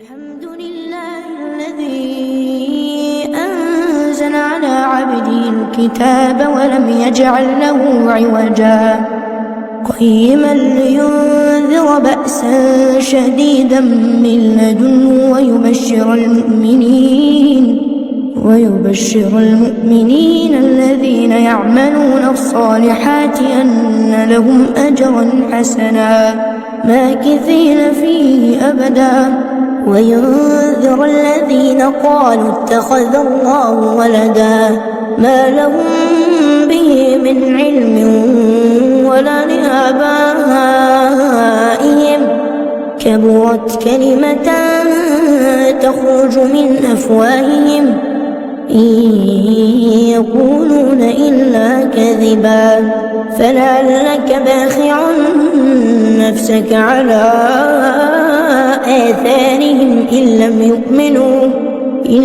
الحمد لله الذي أنزل على عبده الكتاب ولم يجعل له عوجا قيما لينذر بأسا شديدا من لدنه ويبشر المؤمنين الذين يعملون الصالحات أن لهم أجرا حسنا ماكثين فيه أبدا وينذر الذين قالوا اتخذ الله ولدا ما لهم به من علم ولا لآبائهم كبرت كلمة تخرج من أفواههم إن يقولون إلا كذبا فلعلك باخع نفسك على آثارهم إن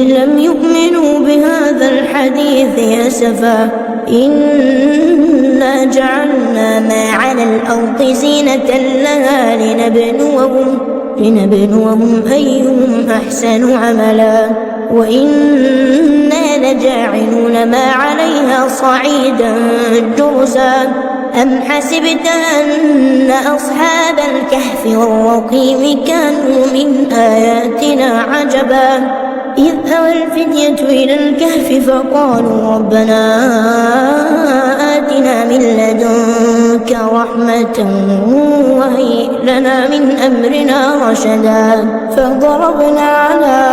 لم يؤمنوا بهذا الحديث أسفا إنا جعلنا ما على الأرض زينة لها لنبلوهم أيهم أحسن عملا وإنا لجاعلون ما عليها صعيدا جرزا أم حسبت أن أصحاب الكهف والرقيم كانوا من آياتنا عجبا إذ أوى الفتية إلى الكهف فقالوا ربنا آتنا من لدنك رحمة وهيئ لنا من أمرنا رشدا فضربنا على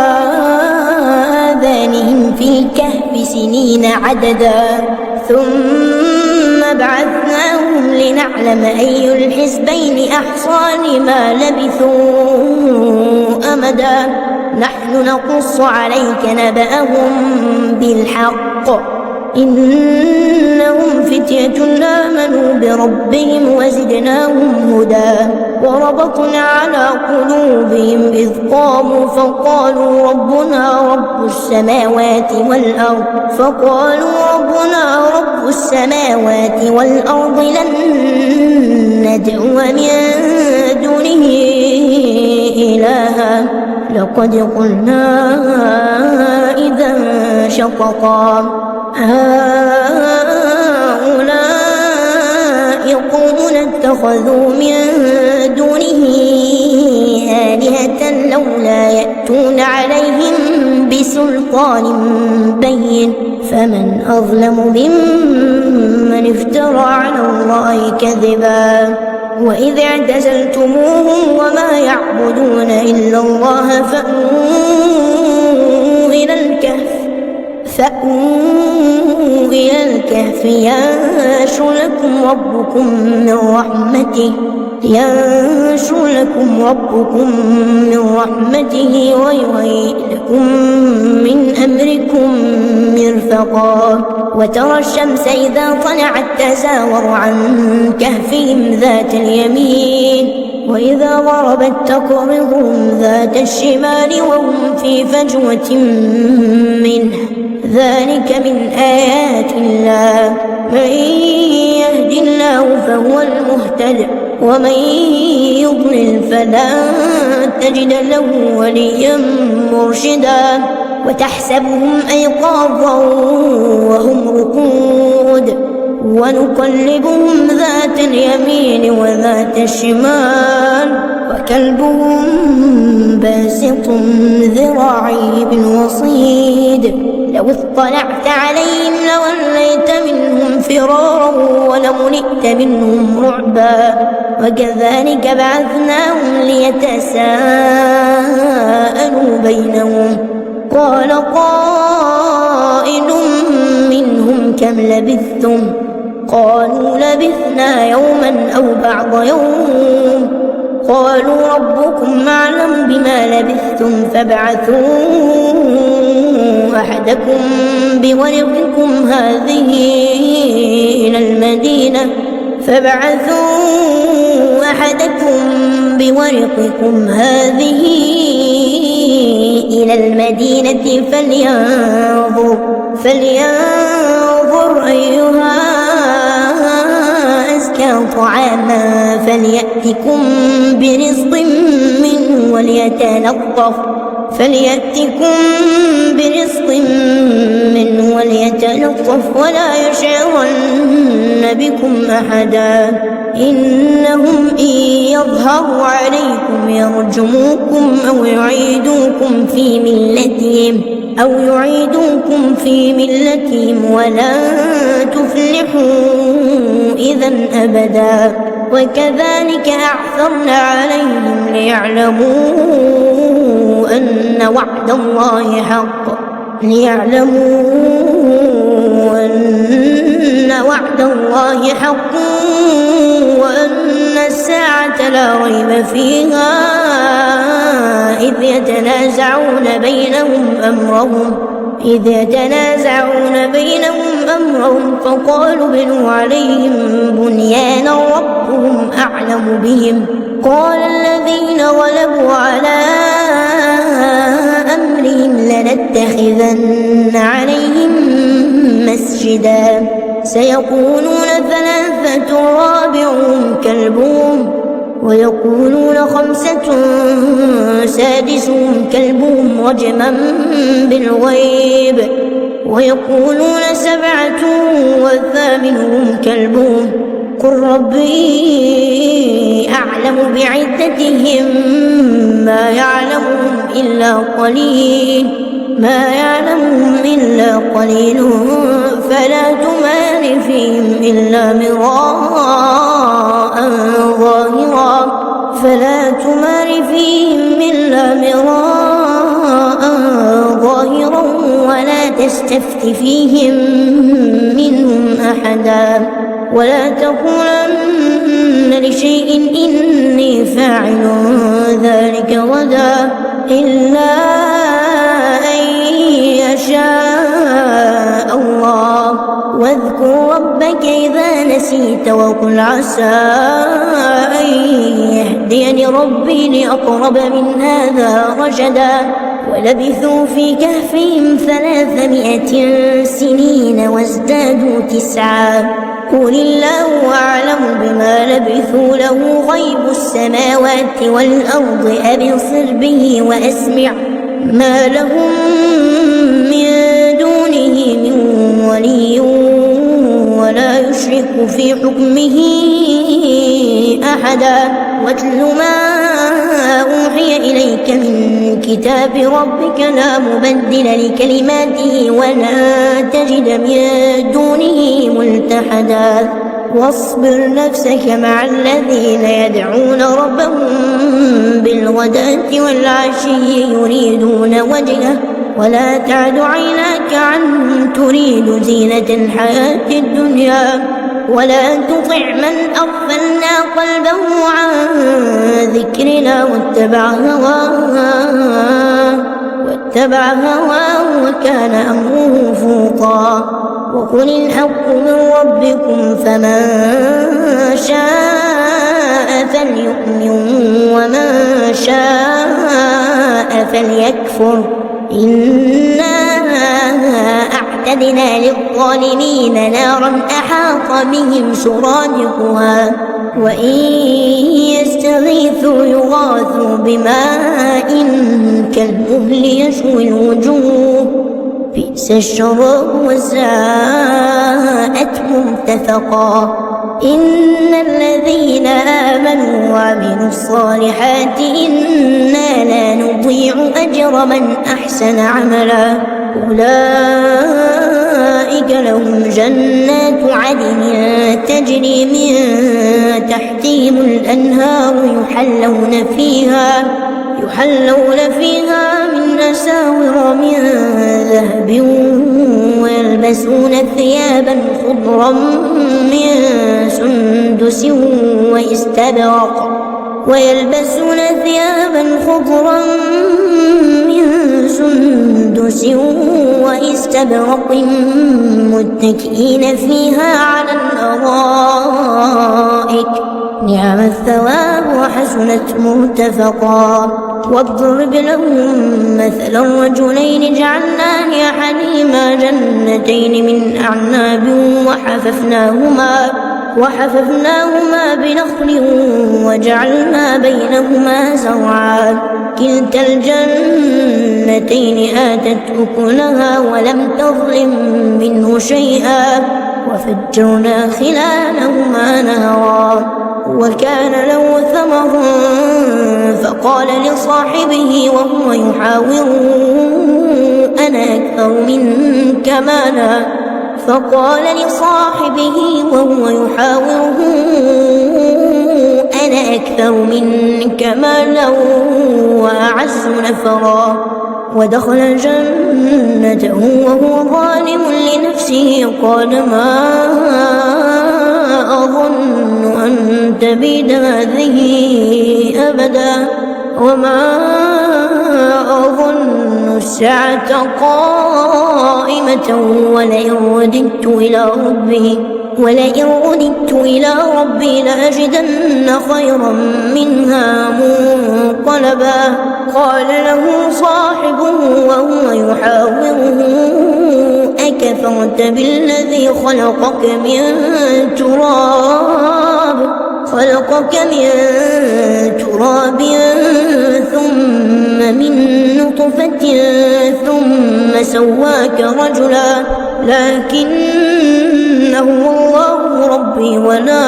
آذانهم في الكهف سنين عددا ثم بعثناهم لنعلم أي الحزبين أحصى لما لبثوا أمدا نحن نقص عليك نبأهم بالحق إنهم فتية آمنوا بربهم وزدناهم هدى وربطنا على قلوبهم إذ قاموا فقالوا ربنا رب السماوات والأرض لن ندعو من دونه إلها لقد قلنا إذا شططا هؤلاء قومنا اتخذوا من دونه آلهة لولا يأتون عليهم بسلطان بين فمن أظلم ممن افترى على الله كذبا وإذ اعتزلتموهم وما يعبدون إلا الله فأووا إلى الكهف ينشر لكم ربكم من رحمته ويهيئ لكم من أمركم مرفقا وترى الشمس إذا طلعت تزاور عن كهفهم ذات اليمين وإذا غربت تقرضهم ذات الشمال وهم في فجوة منه ذلك من آيات الله من يهد الله فهو المهتد ومن يضلل فلا تجد له وليا مرشدا وتحسبهم أيقاظا وهم رقود ونقلبهم ذات اليمين وذات الشمال وكلبهم باسط ذراعيه بالوصيد لو اطلعت عليهم لوليت منهم فرارا ولملئت منهم رعبا وكذلك بعثناهم ليتساءلوا بينهم قال قائل منهم كم لبثتم قالوا لبثنا يوما أو بعض يوم قالوا ربكم أعلم بما لبثتم فابعثوا أحدكم بورقكم هذه إلى المدينة فلينظر أيها أزكى طعاما فليأتكم برزق منه وليتلطف ولا يشعرن بكم أحدا إنهم إن يظهروا عليكم يرجموكم أو يعيدوكم في ملتهم ولن تفلحوا إذا أبدا وكذلك أعثرنا عليهم ليعلموا أن وعد الله حق وأن الساعة لا ريب فيها إذ يتنازعون بينهم أمرهم فقالوا ابنوا عليهم بنيانا ربهم أعلم بهم قال الذين غلبوا على أمرهم لنتخذن عليهم مسجدا سيقولون 3 رابعهم كلبهم ويقولون 5 سادسهم كلبهم رجما بالغيب ويقولون 7 وثامنهم كلبهم قل ربي أعلم بعدتهم ما يعلمهم إلا قليل فلا تمار فيهم إلا مراء ظاهرا ولا تستفت فيهم منهم أحدا ولا تقولن لشيء إني فاعل ذلك غدا إلا أن يشاء الله واذكر ربك إذا نسيت وقل عسى أن يهديني ربي لأقرب من هذا رشدا ولبثوا في كهفهم 300 سنين وازدادوا 9 قل الله أعلم بما لبثوا له غيب السماوات والأرض أبصر به وأسمع ما لهم من دونه من ولي ولا يشرك في حكمه أحدا واتل ما أوحي إليك من كتاب ربك لا مبدل لكلماته ولا تجد من دونه ملتحدا واصبر نفسك مع الذين يدعون ربهم بالغداة والعشي يريدون وجهه ولا تعد عيناك عنهم تريد زينة الحياة الدنيا ولا تطع من أغفلنا قلبه عن ذكرنا واتبع هواه وكان أمره فوقا وقل الحق من ربكم فمن شاء فليؤمن ومن شاء فليكفر إنا أعتدنا للظالمين نارا أحاط بهم سرادقها وإن يستغيثوا يغاثوا بماء كالمهل يشوي الوجوه بئس الشراب وساءت مرتفقا إن الذين آمنوا وعملوا الصالحات إنا لا نضيع أجر من أحسن عملا أولئك لهم جنات عدن تجري من تحتهم الأنهار يحلون فيها من أساور من ذهب ويلبسون ثيابا خضرا من سندس واستبرق متكئين فيها على الأرائك نعم الثواب وحسنت مرتفقا واضرب لهم مثلا رجلين جعلنا لأحدهما جنتين من أعناب وحففناهما بنخل وجعلنا بينهما زرعا كلتا الجنتين آتت أكلها ولم تظلم منه شيئا وفجرنا خلالهما نهرا وكان له ثمر فقال لصاحبه وهو يحاوره أنا أكثر منك مالا وأعز نفرا ودخل جنته وهو ظالم لنفسه قال ما أظن أن تبيد هذه أبدا وما أظن الساعة قائمة ولئن رددت إلى ربي لأجدن خيرا منها منقلبا قال له صاحبه وهو يحاوره أكفرت بالذي خلقك من تراب ثم من نطفة ثم سواك رجلا لكنه الله ربي ولا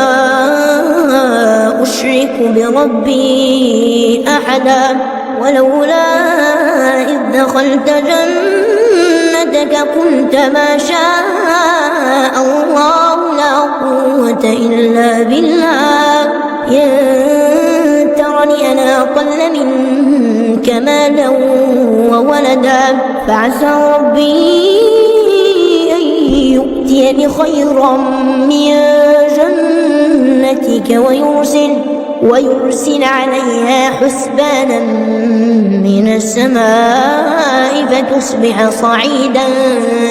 أشرك بربي أحدا ولولا إذ دخلت جنتك قلت ما شاء الله لا قوة إلا بالله إن ترني أنا أقل منك مالا وولدا فعسى ربي أن يؤتيني خيرا من جنتك ويرسل عليها حسبانا من السماء فتصبح صعيدا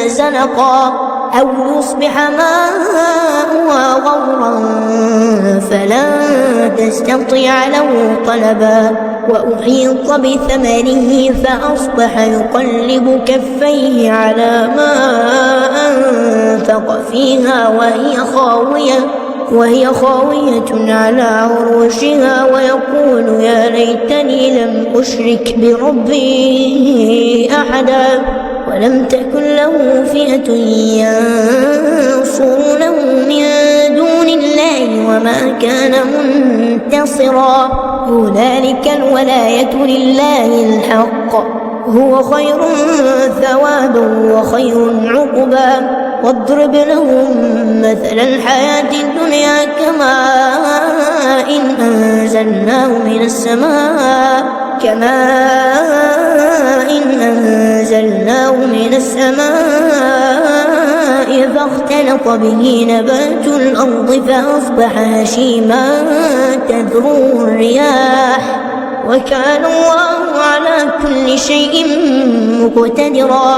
زلقا أو يصبح ماؤها غورا فلن تستطيع له طلبا وأحيط بثمره فأصبح يقلب كفيه على ما أنفق فيها وهي خاوية على عروشها ويقول يا ليتني لم أشرك بربي أحدا ولم تكن له فئة ينصرونه من دون الله وما كان منتصرا هنالك الولاية لله الحق هو خير ثوابا وخير عقبا واضرب لهم مثل الحياة الدنيا كماء أنزلناه من السماء فاختلط به نبات الأرض فأصبح هشيما تذروه الرياح وكان الله على كل شيء مقتدرا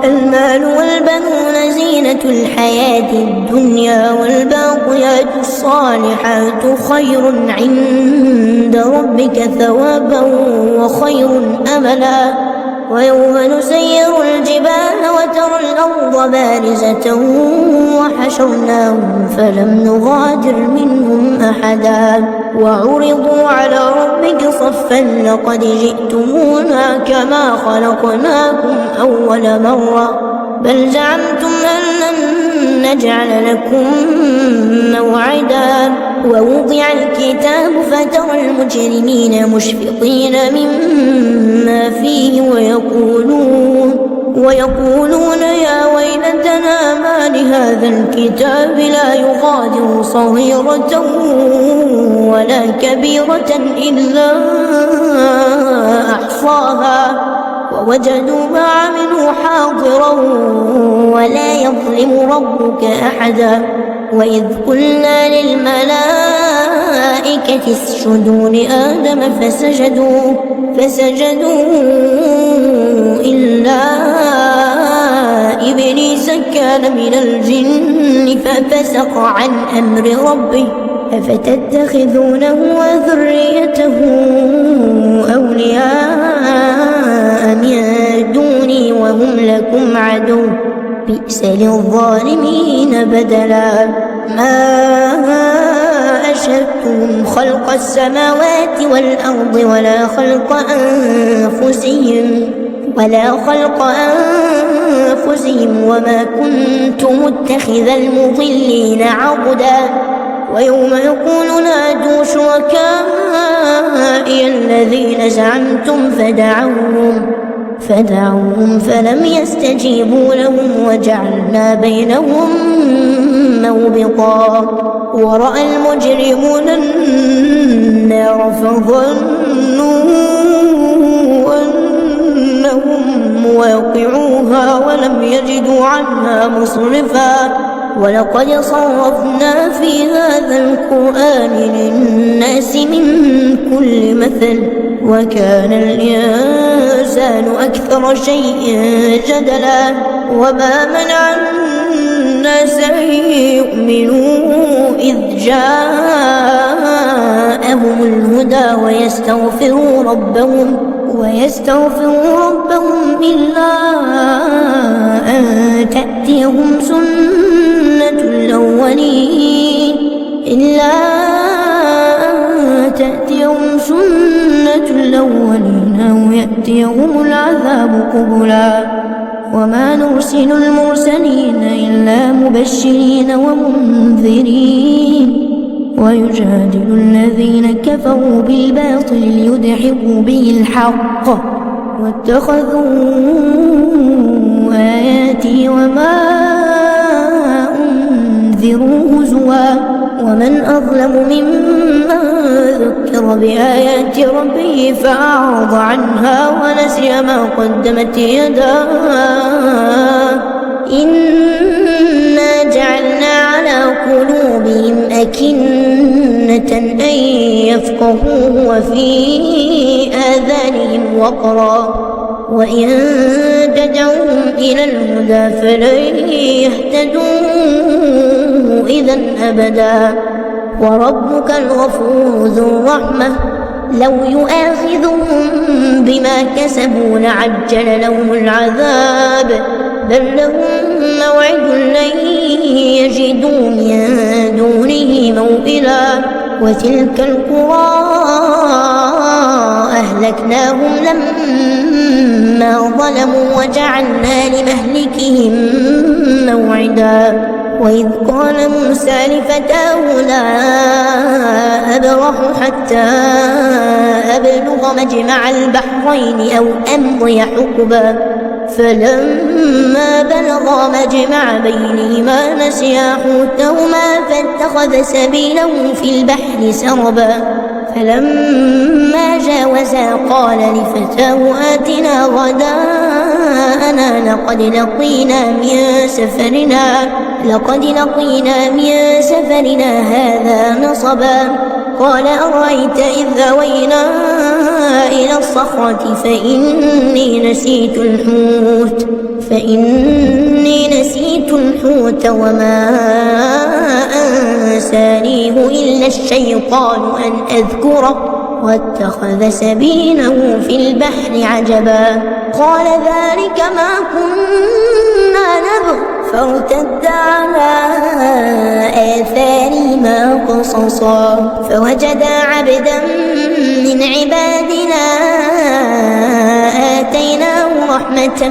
المال والبنون زينة الحياة الدنيا والباقيات الصالحات خير عند ربك ثوابا وخير أملا ويوم نسير الجبال وترى الأرض بارزة وحشرناهم فلم نغادر منهم أحدا وعرضوا على ربك صفا لقد جئتمونا كما خلقناكم أول مرة بل زعمتم أن لن نجعل لكم موعدا ووضع الكتاب فترى المجرمين مشفقين مما فيه ويقولون يا ويلتنا ما لهذا الكتاب لا يغادر صغيرة ولا كبيرة إلا أحصاها ووجدوا ما عملوا حاضرا ولا يظلم ربك أحدا وإذ قلنا للملائكة اسجدوا لآدم فسجدوا إلا إبليس كان من الجن ففسق عن أمر ربه أفتتخذونه وذريته أولياء من دوني وهم لكم عدو بئس للظالمين بدلا. ما أشهدتهم خلق السماوات والأرض ولا خلق أنفسهم وما كنت متخذ المضلين عضدا. ويوم يقول نادوا شركائي الذين زعمتم فدعوهم فلم يستجيبوا لهم وجعلنا بينهم موبقا. ورأى المجرمون النار فظنوا أنهم مواقعوها ولم يجدوا عنها مصرفا. ولقد صرفنا في هذا القرآن للناس من كل مثل وكان الإنسان أكثر شيء جدلا. وما منع الناس أن يؤمنوا إذ جاءهم الهدى ويستغفروا ربهم إلا أن تأتيهم سنة الأولين أو يأتيهم العذاب قبلا. وما نرسل المرسلين إلا مبشرين ومنذرين ويجادل الذين كفروا بالباطل ليدحضوا به الحق واتخذوا آياتي وما أنذروا هزوا. ومن أظلم ممن ذكر بآيات ربه فأعرض عنها ونسي ما قدمت يداه. إنا جعلنا على قلوبهم أكنة أن يفقهوه وفي آذانهم وقرا وإن تدعوهم إلى الهدى فلن يهتدوا إذا أبدا. وربك الغفور ذو الرحمة لو يؤاخذهم بما كسبوا لعجل لهم العذاب بل لهم موعد لن يجدوا من دونه موئلا. وتلك القرى أهلكناهم لما ظلموا وجعلنا لمهلكهم موعدا. وإذ قال موسى لفتاه لا أبرح حتى أبلغ مجمع البحرين أو أمضي حقبا. فلما بلغا مجمع بينهما نسيا حوتهما فاتخذ سبيله في البحر سربا. فلما جاوزا قال لفتاه آتنا غداءنا لقد لقينا من سفرنا هذا نصبا. قال أرأيت إذ أوينا إلى الصخرة فإني نسيت الحوت وما أنسانيه إلا الشيطان أن أذكره واتخذ سبيله في البحر عجبا. قال ذلك ما كنا نبغ فارتد على آثارهما قصصا. فوجدا عبدا من عبادنا آتيناه رحمة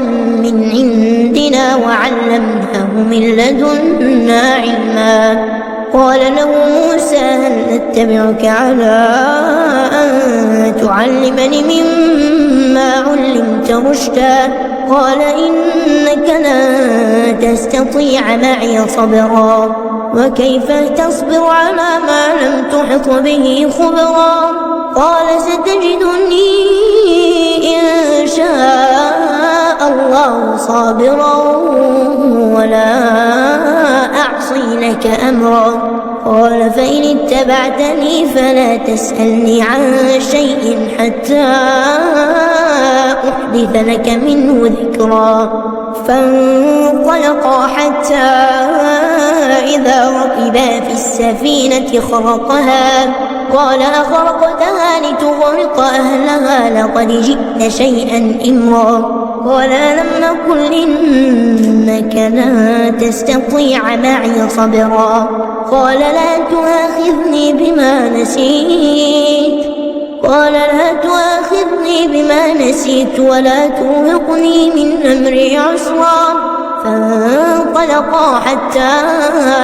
من عندنا وعلمناه من لدنا علما. قال له موسى هل أتبعك على أن تعلمني مما علمت رشدا. قال إنك لن تستطيع معي صبرا وكيف تصبر على ما لم تحط به خبرا. قال ستجدني إن شاء الله صابرا ولا أعصي لك أمرا. قال فإن اتبعتني فلا تسألني عن شيء حتى أحدث لك منه ذكرا. فانطلقا حتى إذا ركبا في السفينة خرقها قال أخرقتها لتغرق أهلها لقد جئت شيئا إمرا. قال لم أقل إنك لن تستطيع معي صبرا. قال لا تؤاخذني بما نسيت ولا ترهقني من أمري عسرا. فانطلقا حتى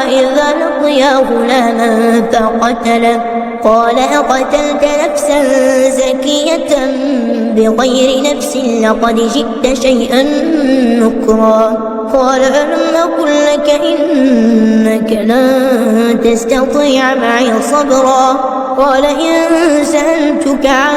إذا لقيا غلاما فقتله. قال أقتلت نفسا زكية بغير نفس لقد جئت شيئا نكرا. قال ألم أقل لك إنك لن تستطيع معي صبرا. قال إن سألتك عن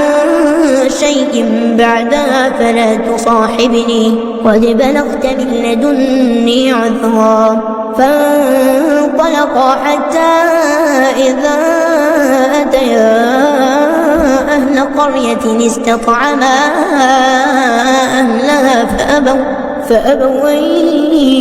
شيء بعدها فلا تصاحبني قد بلغت من لدني عذرا. فانطلقا حتى إذا أتيا أهل قرية استطعما أهلها فأبوا أن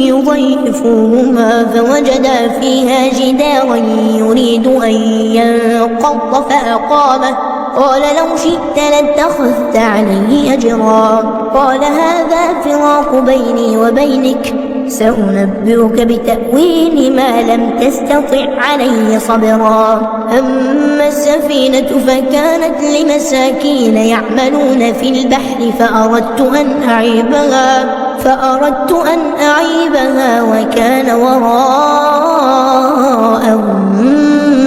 يضيفوهما فوجدا فيها جدارا يريد أن ينقض فأقامه. قال لو شئت لاتخذت عليه أجرا. قال هذا فراق بيني وبينك سأنبئك بتأويل ما لم تستطع عليه صبرا. أما السفينة فكانت لمساكين يعملون في البحر فأردت أن أعيبها وكان وراءهم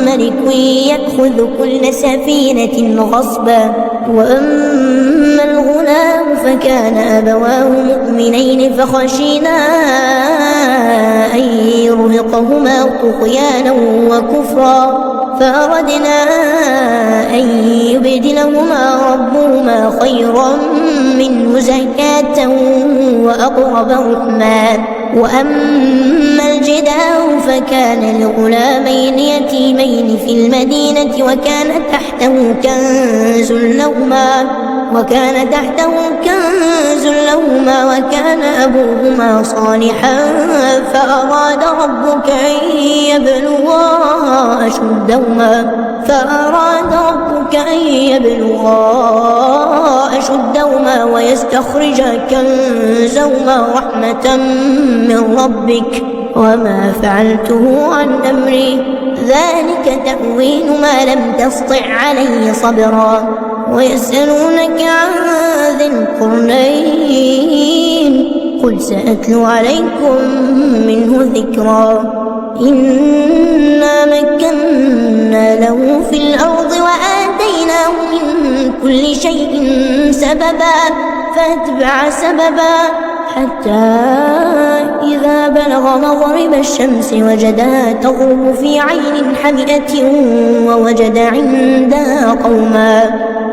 ملك يأخذ كل سفينة غصبا. وأما الغلام فكان أبواه مؤمنين فخشينا أن يرهقهما طغيانا وكفرا فأردنا أن يبدلهما ربهما خيرا منه زكاة وأقرب رحما. وأما الجدار فكان لغلامين يتيمين في المدينة وكان تحته كنز لهما وكان أبوهما صالحا فأراد ربك أن يبلغا أشدهما ويستخرج كنزهما رحمة من ربك وما فعلته عن أمري ذلك تأويل ما لم تسطع عليه صبرا. ويسألونك عن ذي القرنين قل سأتلو عليكم منه ذكرا. إنا مكنا له في الأرض وآتيناه من كل شيء سببا فأتبع سببا حتى إذا بلغ مغرب الشمس وجدها تغرب في عين حمئة ووجد عندها قوما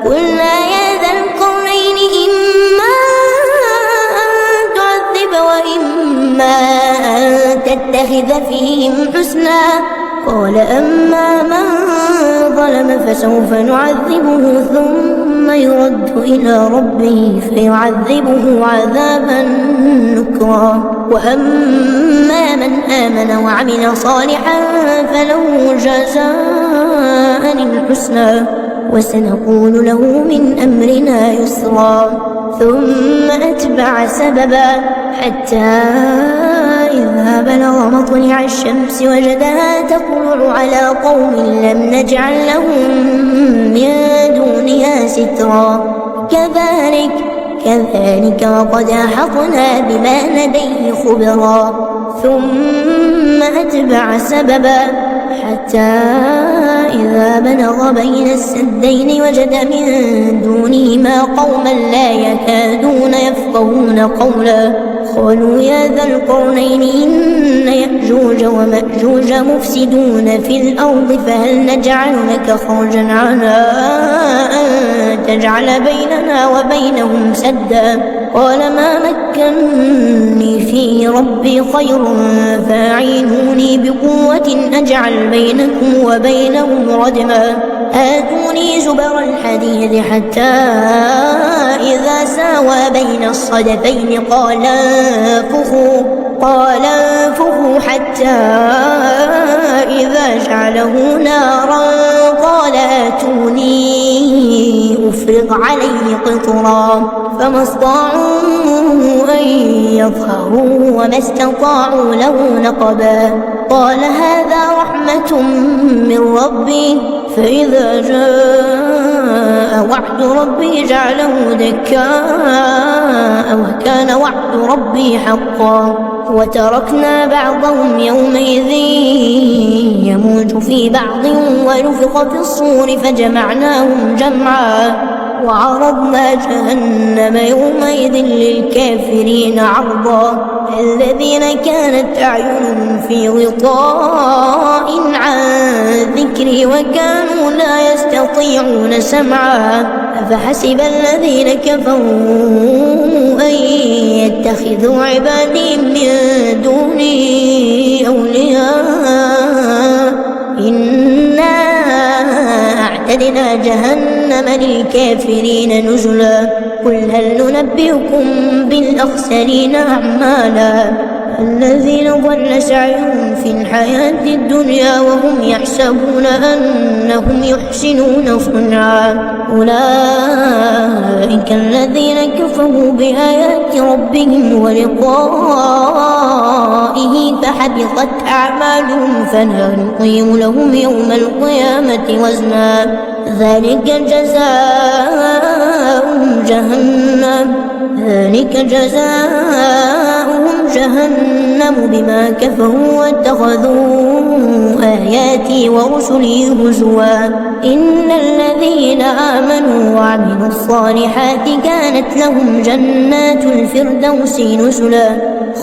قلنا يا ذا القرنين إما أن تعذب وإما أن تتخذ فيهم حسنا. قال أما من ظلم فسوف نعذبه ثم يرد إلى ربه فيعذبه عذابا نكرا. وأما من آمن وعمل صالحا فله جزاء الحسنى وسنقول له من أمرنا يسرا. ثم أتبع سببا حتى إذا بلغ مطلع الشمس وجدها تطلع على قوم لم نجعل لهم من دونها سترا. كذلك وقد أحطنا بما لديه خبرا. ثم أتبع سببا حتى إذا بلغ بين السدين وجد من دونهما قوما لا يكادون يفقهون قولا. قالوا يا ذا القرنين إن يأجوج ومأجوج مفسدون في الأرض فهل نجعل لك خرجا على أن تجعل بيننا وبينهم سدا. قال ما مكنني فيه ربي خير فأعينوني بقوة أجعل بينكم وبينهم ردما. آتوني زبر الحديد حتى إذا ساوى بين الصدفين قال انفخوا حتى إذا جعله نارا قال آتوني أفرغ عليه قطرا فما استطاعوا أن يظهروا وما استطاعوا له نقبا قال هذا رحمة من ربي فإذا جاء وعد ربي جعله دكاء وكان وعد ربي حقا وتركنا بعضهم يومئذ يموج في بعض ونفخ في الصور فجمعناهم جمعا وعرضنا جهنم يومئذ للكافرين عرضا الذين كانت أعينهم في غطاء عن ذكري وكانوا لا يستطيعون سمعا أفحسب الذين كفروا أن يتخذوا عبادي من دوني أولياء إنا أعتدنا جهنم للكافرين نزلا قل هل ننبئكم بالأخسرين أعمالا الذين ضل سعيهم في الحياة الدنيا وهم يحسبون أنهم يحسنون صنعا أولئك الذين كفروا بآيات ربهم ولقائه فحبطت أعمالهم فلا نقيم لهم يوم القيامة وزنا ذلك جزاؤهم جهنم بما كفروا واتخذوا آياتي ورسلي هزوا إن الذين آمنوا وعملوا الصالحات كانت لهم جنات الفردوس نزلا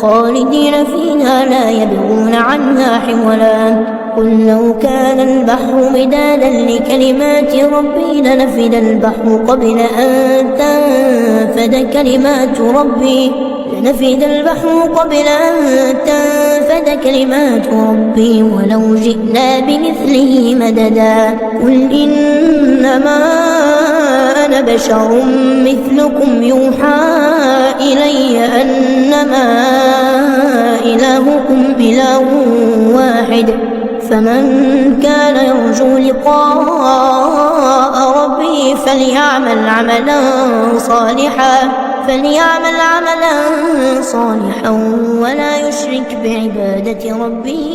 خالدين فيها لا يبغون عنها حولا قل لو كان البحر مدادا لكلمات ربي لنفد البحر قبل أن تنفد كلمات ربي ولو جئنا بمثله مددا قل إنما أنا بشر مثلكم يوحى إلي أنما إلهكم إله واحد فمن كان يرجو لقاء ربه فليعمل عملا صالحا ولا يشرك بعبادة ربه